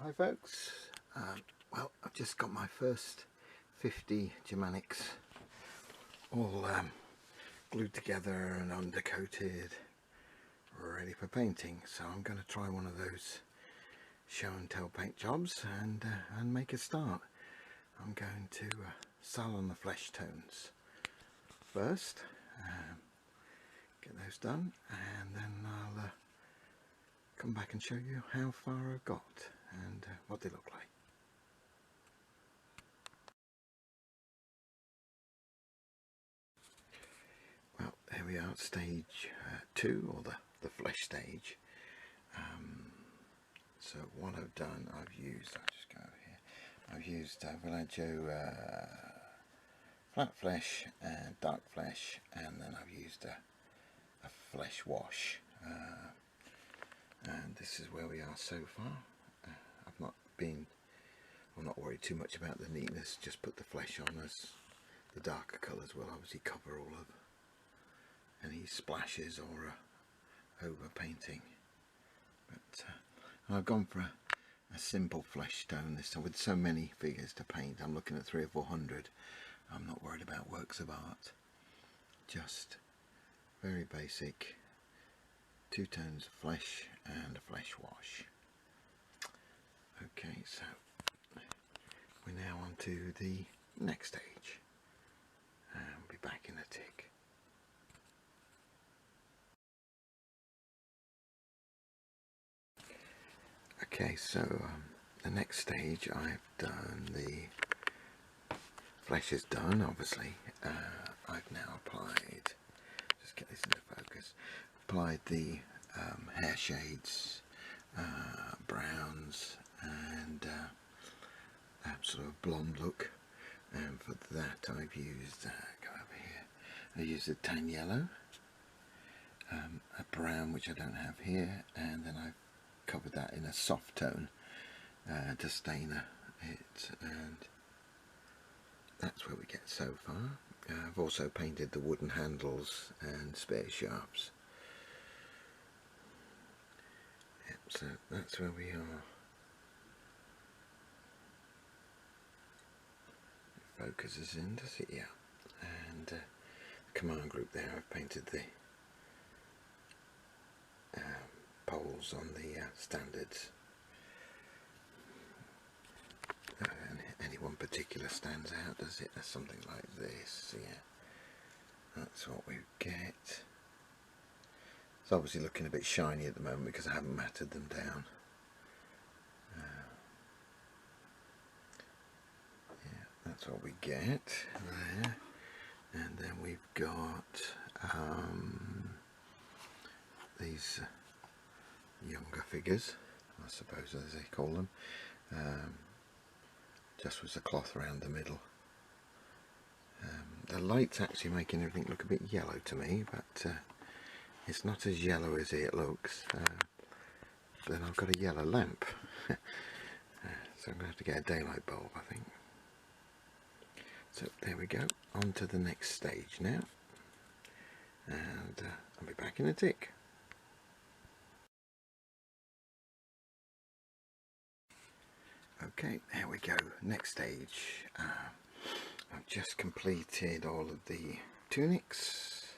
Hi folks, well, I've just got my first 50 Germanics all glued together and undercoated, ready for painting. So I'm going to try one of those show and tell paint jobs and make a start. I'm going to salon the flesh tones first, get those done, and then I'll come back and show you how far I've got and what they look like. Well, here we are at stage 2, or the flesh stage. So what I've done, I'll just go over here, I've used Villaggio flat flesh and dark flesh, and then I've used a flesh wash, and this is where we are so far. I'm not worried too much about the neatness, just put the flesh on, as the darker colours will obviously cover all of any splashes or over painting. But I've gone for a simple flesh tone this time. With so many figures to paint, I'm looking at 300 or 400. I'm not worried about works of art, just very basic 2 tones of flesh and a flesh wash. Okay, so we're now on to the next stage, and I'll be back in a tick. Okay, so the next stage, I've done the flesh is done, obviously. I've now applied, just get this into focus, applied the hair shades, browns, and sort of blonde look, and for that I've used, go over here, I used a tan yellow, a brown which I don't have here, and then I've covered that in a soft tone to stain it, and that's where we get so far. I've also painted the wooden handles and spare shafts. Yep, so that's where we are. It focuses in, does it? Yeah. And the command group there, I've painted the poles on the standards. And any one particular stands out, does it? There's something like this, yeah. That's what we get. It's obviously looking a bit shiny at the moment because I haven't matted them down. Yeah, that's what we get there. And then we've got these younger figures, I suppose as they call them, just with the cloth around the middle. The light's actually making everything look a bit yellow to me, but it's not as yellow as it looks. Then I've got a yellow lamp, so I'm going to have to get a daylight bulb, I think. So there we go, on to the next stage now, and I'll be back in a tick. Okay, there we go, next stage. I've just completed all of the tunics,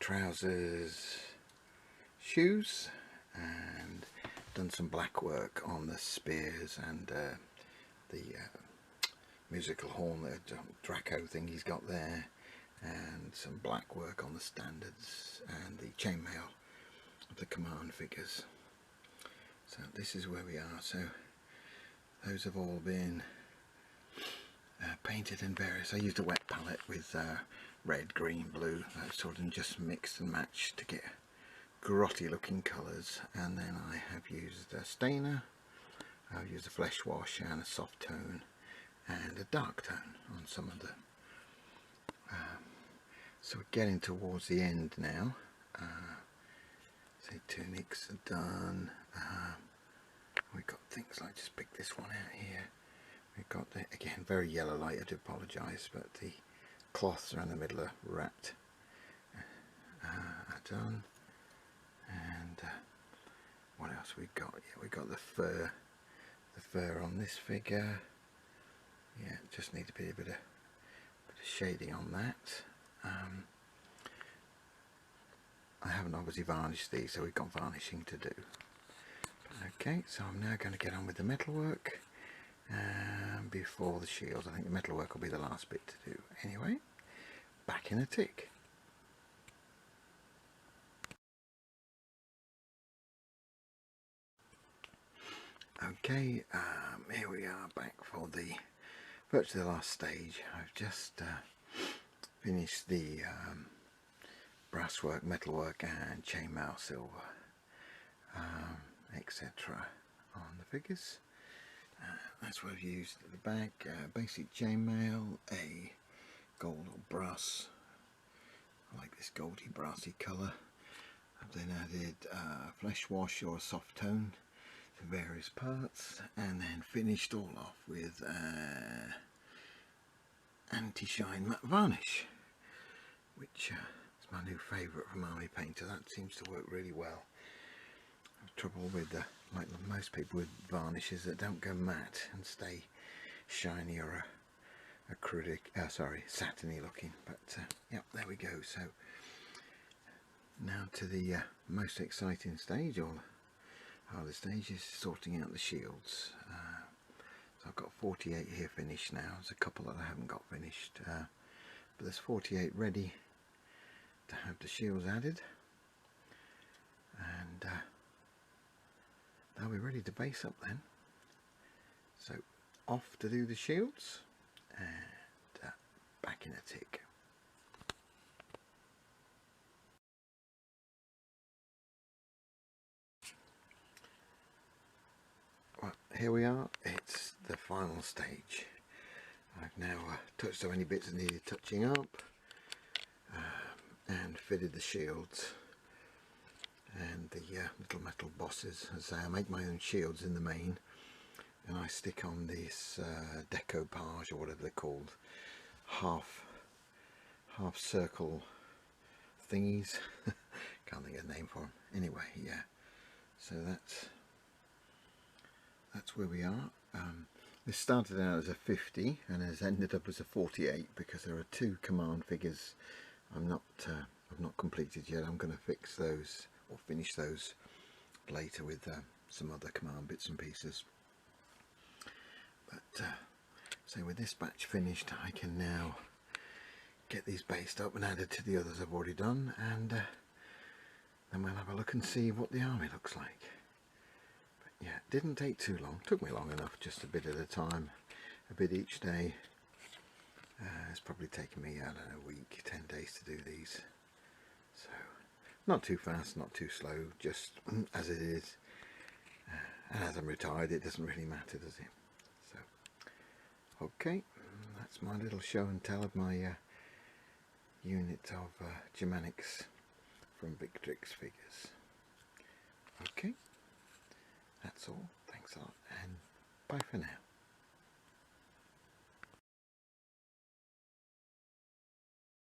trousers, shoes, and done some black work on the spears and the musical horn, the Draco thing he's got there, and some black work on the standards and the chainmail of the command figures. So this is where we are. So those have all been painted in various, I used a wet palette with red, green, blue, that sort of, just mixed and matched to get grotty looking colours, and then I have used a stainer, I've used a flesh wash and a soft tone and a dark tone on some of the so we're getting towards the end now. So tunics are done. We've got things like, just pick this one out here, we've got the, again, very yellow light, I do apologise, but the cloths around the middle are wrapped, are done. And what else we got? Yeah, we got the fur the fur on this figure. Yeah, just need a bit of shading on that. I haven't obviously varnished these, so we've got varnishing to do. Okay, so I'm now going to get on with the metalwork before the shields. I think the metalwork will be the last bit to do. Anyway, back in a tick. Okay, here we are back for the virtually the last stage. I've just finished the brasswork, metalwork and chainmail silver, etc. on the figures. That's what I've used at the back. Basic chainmail, a gold or brass. I like this goldy brassy colour. I've then added flesh wash or soft tone to various parts, and then finished all off with anti-shine matte varnish, which is my new favourite from Army Painter. That seems to work really well. I have trouble with like most people with varnishes that don't go matte and stay shiny or acrylic, satiny looking. But yep, there we go. So now to the most exciting stage, or hardest stage, is sorting out the shields. So I've got 48 here finished now. There's a couple that I haven't got finished, but there's 48 ready to have the shields added, and they'll be ready to base up then. So off to do the shields, and back in a tick. Well, here we are. It's the final stage. I've now touched up any bits that needed touching up, and fitted the shields and the little metal bosses. As I say, I make my own shields in the main, and I stick on this decoupage, or whatever they're called, half circle thingies. Can't think of a name for them. Anyway, yeah. So that's where we are. This started out as a 50 and has ended up as a 48 because there are two command figures I've not completed yet. I'm going to fix those or finish those later with some other command bits and pieces. But so with this batch finished, I can now get these based up and added to the others I've already done, and then we'll have a look and see what the army looks like. But yeah, it didn't take too long. Took me long enough, just a bit at a time, a bit each day. It's probably taken me, I don't know, a week, 10 days to do these. So not too fast, not too slow, just as it is. And as I'm retired, it doesn't really matter, does it? So okay, that's my little show and tell of my unit of Germanics from Victrix figures. Okay, that's all. Thanks a lot, and bye for now.